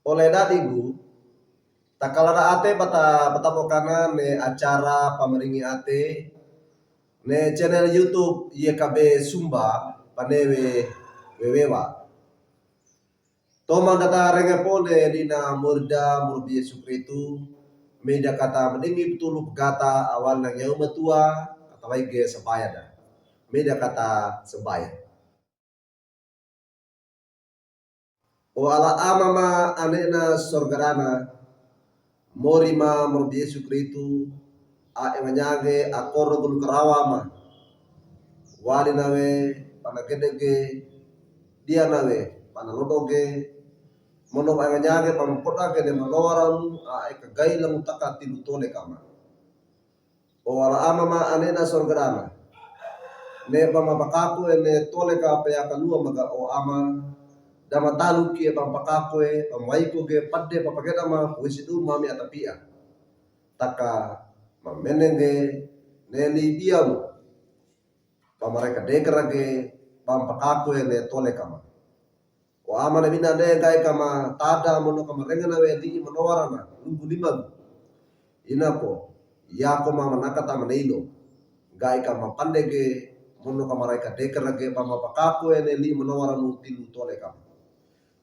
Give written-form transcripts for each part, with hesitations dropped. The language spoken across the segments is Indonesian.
Oleh dadigu takalara ate bata pokana ne acara pameringi ate ne channel YouTube YKB Sumba panewe wewewa. Toma data rengepone dina murda murbi Yesu Kristu meja kata mendengi betulu kata awal nang yau matua atau ge sebaya dah. Meja kata sebaya. Wala amama anena sorgarana morima murbi Yesu Kristu a emanyage akoro gul karawama wali nawe panagedege dia nawe panalodoge mono emanyage pampota ke de maloram a ekagailang taka tilutole kama o wala amama anena sorgarana ne pamapakaku ene tole ka apa ya kalua maga o ama dama talu ki pampakaku e pamaiko ge padde papageda ma wisidu mami atapia taka mamenenge neli biamu pamareka dekrage pampakaku ene tole kama o ama na bina de gai kama tada mono kama rengana we di manowarana lugu limagu inako yako mama nakata maneilo gai kama pandege mono kama reka dekrage pampakaku ene li manowaranu tilu tole kama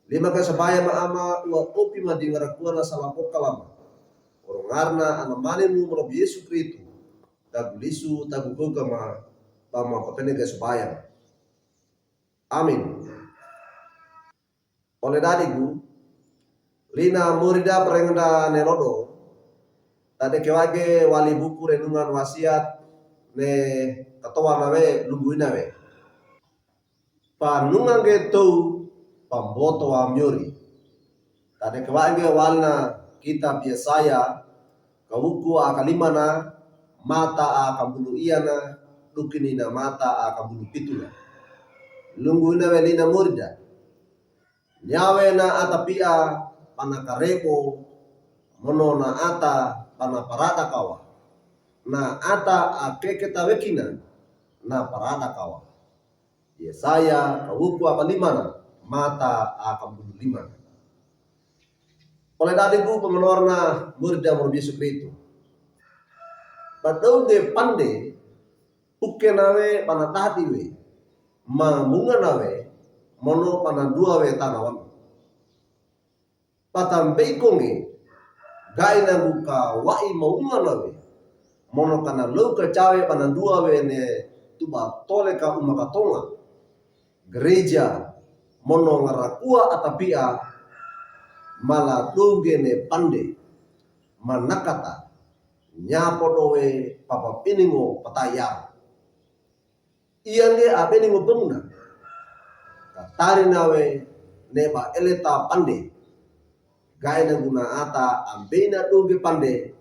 lima ka sabaya ma ama ua opi ma dingarakuana salapoka lama orongarna anamane mu mrob Yesu Kristu tagulisu tagugoga ma pama papenega sabaya. Amin. Oleh dadigu lina murida perengda nerodo tade kewage wali buku renungan wasiat ne katoa nawe lumbuina we panungan getou pamboto wa myori tade kewage walna kitab Yesaya kawuku akalimana mata akabulu iana dukinina mata akabulu pitula lumbuina we lina murida nyawe na atapia panakareko mono na ata pana parada kawa na ata akeketa wekina na parada kawa Yesaya kawuku akalimana mata akabulu limana. Oleh dadiku pemenorna murda murbi Yesu Kristu padauge pande uke nawe panatati we mamunga nawe mono panadua we tanawan patambei konge gai na buka wai maunga nawe mono kana luka cawe panadua we ne tuba tole ka umakatonga gereja mono ngarakua atapia mala dunge ne pande manakata nyapodowe papa piningo pataya iyange apeningo pemuna katari nawe neba eleta pande gaina guna ata ambena dunge pande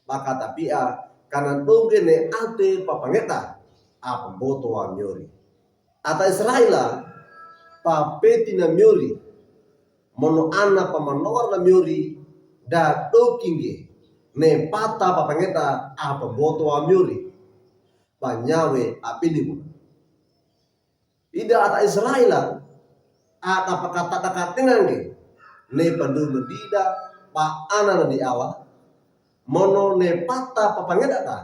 maka tapia kana dunge ne ate papangeta apamboto wa myori ata Israela papeti na myori mono ana pamanor na myori da dokinge ne pata papangeta apamboto wa myori panyawe apinimu ida ata Israela ata pakata takatengange ne pandu medida pa ana na di Allah mono ne pata papangeta ta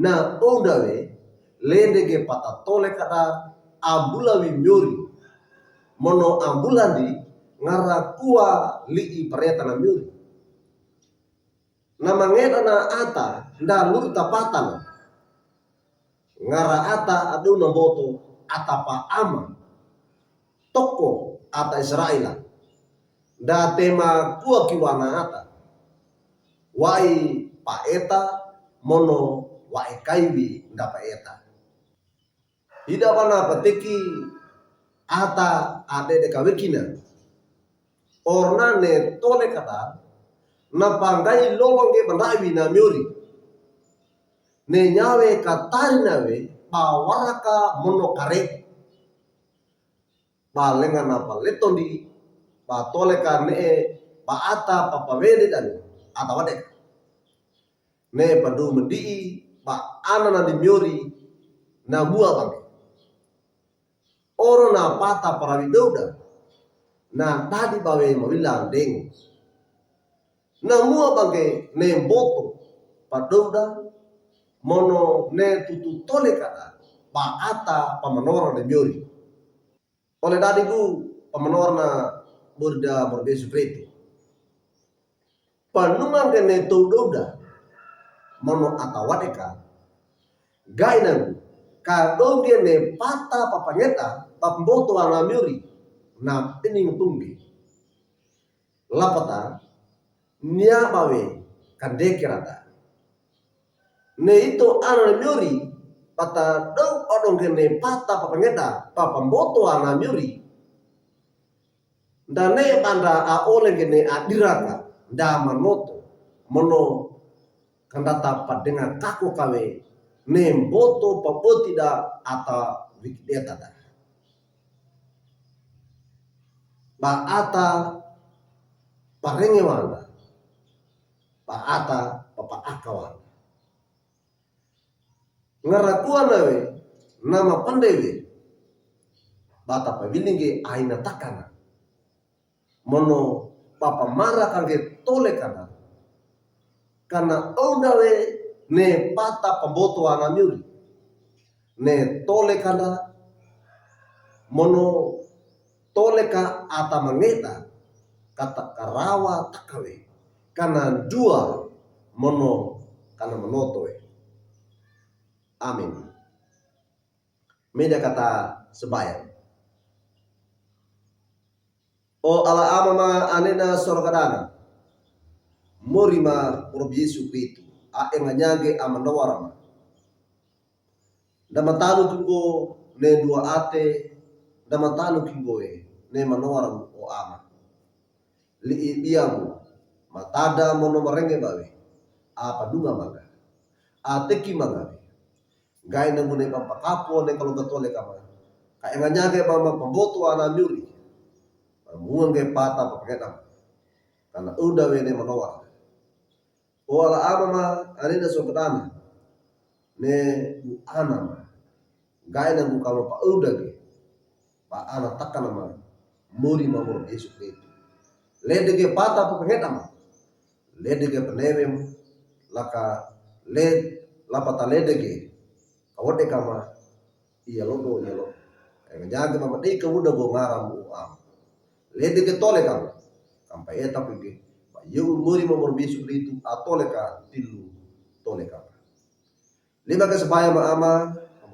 na odawe lendege pata tole kata ambulawi myori mono ambulandi ngarakua lii pareta na myori na mangeta na ata nda lurta patana ngara ata aduna boto atapa ama toko ata Israela da tema kua kiwana ata wai paeta mono wai kaiwi nda paeta ida wana pateki ata ade de kawekina ornane tole kata na panggai lolonge bandai na myori ne nyawe katari nawe pawaraka mono kare palenga na paletondi pa tole kane pa ata papawede dan ata wade ne padu mendii pa ana na dimyori na bua bang oro na pata parawidoda na tadi bawe mawilang deng Namua bangke ne boto padouda mono ne tutu tole kada pa ata pamanora de nyori. Oleh dadiku pamanora na burda berbesu kretu. Panungang kene toudoda mono ata wadeka gainan kadonge ne pata papangeta pamboto ana myori na pining tumbi lapata niabawe kandekirada ne itu ana myori pata dong odong kene pata papangeta pamboto ana myori dane panda a ole kene adiraka nda manoto mono kandata padenga kako kawe ne boto papotida ata wikideta da ba ata parenge wanda ba ata papa akawan ngarakuan nawe nama pandewe bata pabilinge aina takana mono papa mara kange tole kana odawe ne pata pamboto ana myuri ne tole kana mono tole ka ata mangeta kata karawa takawe kana dua mono kana menotoe. Amin. Media kata sebayang. O ala amama anena sorgadana morima prof Yesu Kristu a enganyage amandawarama damatanu kingo ne dua ate damatanu kingoe ne manowaram o ama li diamu matada mono marenge bawe apa dunga maga ateki maga gai na mune pampakapo ne kalau betole kama ka enganyage mama pemboto ana nyuri muang ke pata papageta karena udah wene manowar o ala amama anena sokadana ne bu anama gai na bukama pa udah ge pa ana takana ma muri mamur Yesu Kristu lede ge pata papageta ma lede ge penewem laka led lapata lede ge awode kama iya logo jaga mama dei ka udah go ngaram u am lede ge tole kama kampai eta pigi pa yu muri mamur Yesu Kristu atole ka tilu tole kama lima ke sebaya ma ama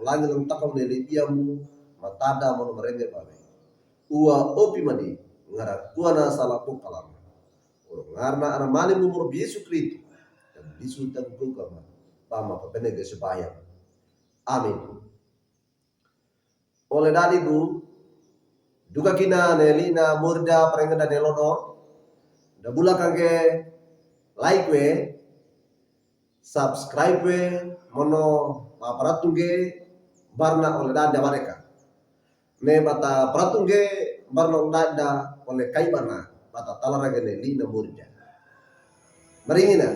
langi lang takam nele diamu matada mono merenge bawe ua opi madi ngara kuana salah kalam ngarna ana mani mamur Yesu Kristu dan bisu tan kama pama papene ke sebaya. Amin. Oleh dari bu duka kina nelina murda perengda nelono da bula kangge like we subscribe we mono paparatungge barna oleh dada mereka ne bata pratungge barna dada oleh kaibana bata talarage nelina murda maringina